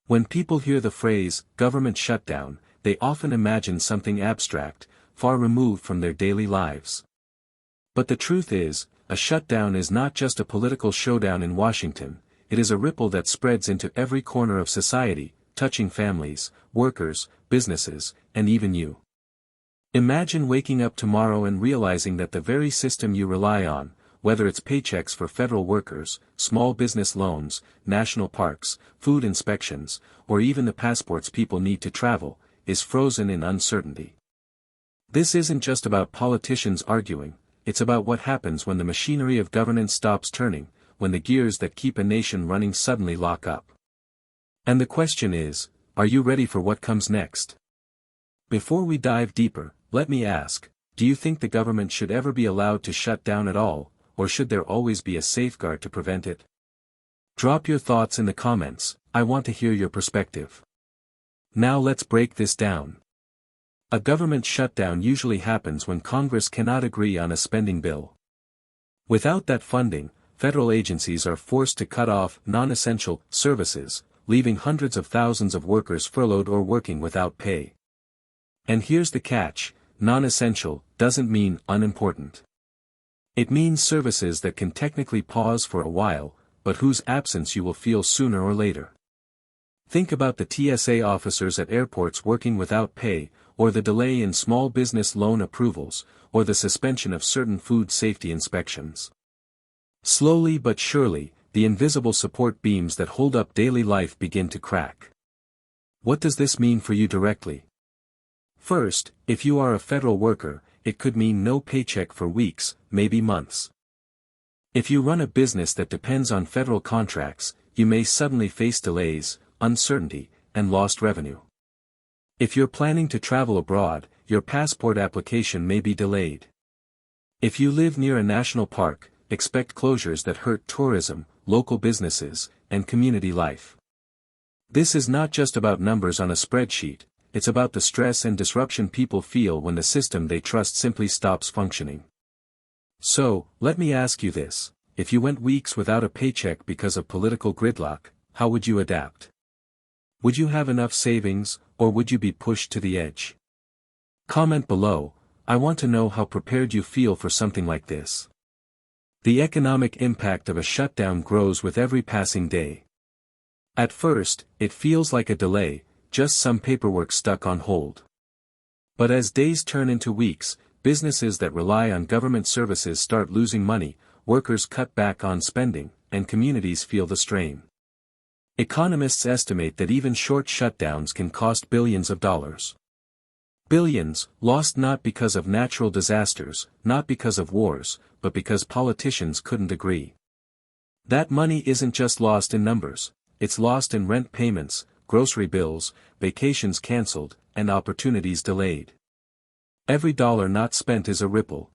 When people hear the phrase, government shutdown, they often imagine something abstract, far removed from their daily lives. But the truth is, a shutdown is not just a political showdown in Washington, it is a ripple that spreads into every corner of society, touching families, workers, businesses, and even you. Imagine waking up tomorrow and realizing that the very system you rely on, whether it's paychecks for federal workers, small business loans, national parks, food inspections, or even the passports people need to travel, is frozen in uncertainty. This isn't just about politicians arguing, it's about what happens when the machinery of governance stops turning, when the gears that keep a nation running suddenly lock up. And the question is, are you ready for what comes next? Before we dive deeper, let me ask, do you think the government should ever be allowed to shut down at all, or should there always be a safeguard to prevent it? Drop your thoughts in the comments, I want to hear your perspective. Now let's break this down. A government shutdown usually happens when Congress cannot agree on a spending bill. Without that funding, federal agencies are forced to cut off non-essential services, leaving hundreds of thousands of workers furloughed or working without pay. And here's the catch, non-essential doesn't mean unimportant. It means services that can technically pause for a while, but whose absence you will feel sooner or later. Think about the TSA officers at airports working without pay, or the delay in small business loan approvals, or the suspension of certain food safety inspections. Slowly but surely, the invisible support beams that hold up daily life begin to crack. What does this mean for you directly? First, if you are a federal worker, it could mean no paycheck for weeks, maybe months. If you run a business that depends on federal contracts, you may suddenly face delays, uncertainty, and lost revenue. If you're planning to travel abroad, your passport application may be delayed. If you live near a national park, expect closures that hurt tourism, local businesses, and community life. This is not just about numbers on a spreadsheet, it's about the stress and disruption people feel when the system they trust simply stops functioning. So, let me ask you this, if you went weeks without a paycheck because of political gridlock, how would you adapt? Would you have enough savings, or would you be pushed to the edge? Comment below, I want to know how prepared you feel for something like this. The economic impact of a shutdown grows with every passing day. At first, it feels like a delay, just some paperwork stuck on hold. But as days turn into weeks, businesses that rely on government services start losing money, workers cut back on spending, and communities feel the strain. Economists estimate that even short shutdowns can cost billions of dollars. Billions, lost not because of natural disasters, not because of wars, but because politicians couldn't agree. That money isn't just lost in numbers, it's lost in rent payments, grocery bills, vacations canceled, and opportunities delayed. Every dollar not spent is a ripple,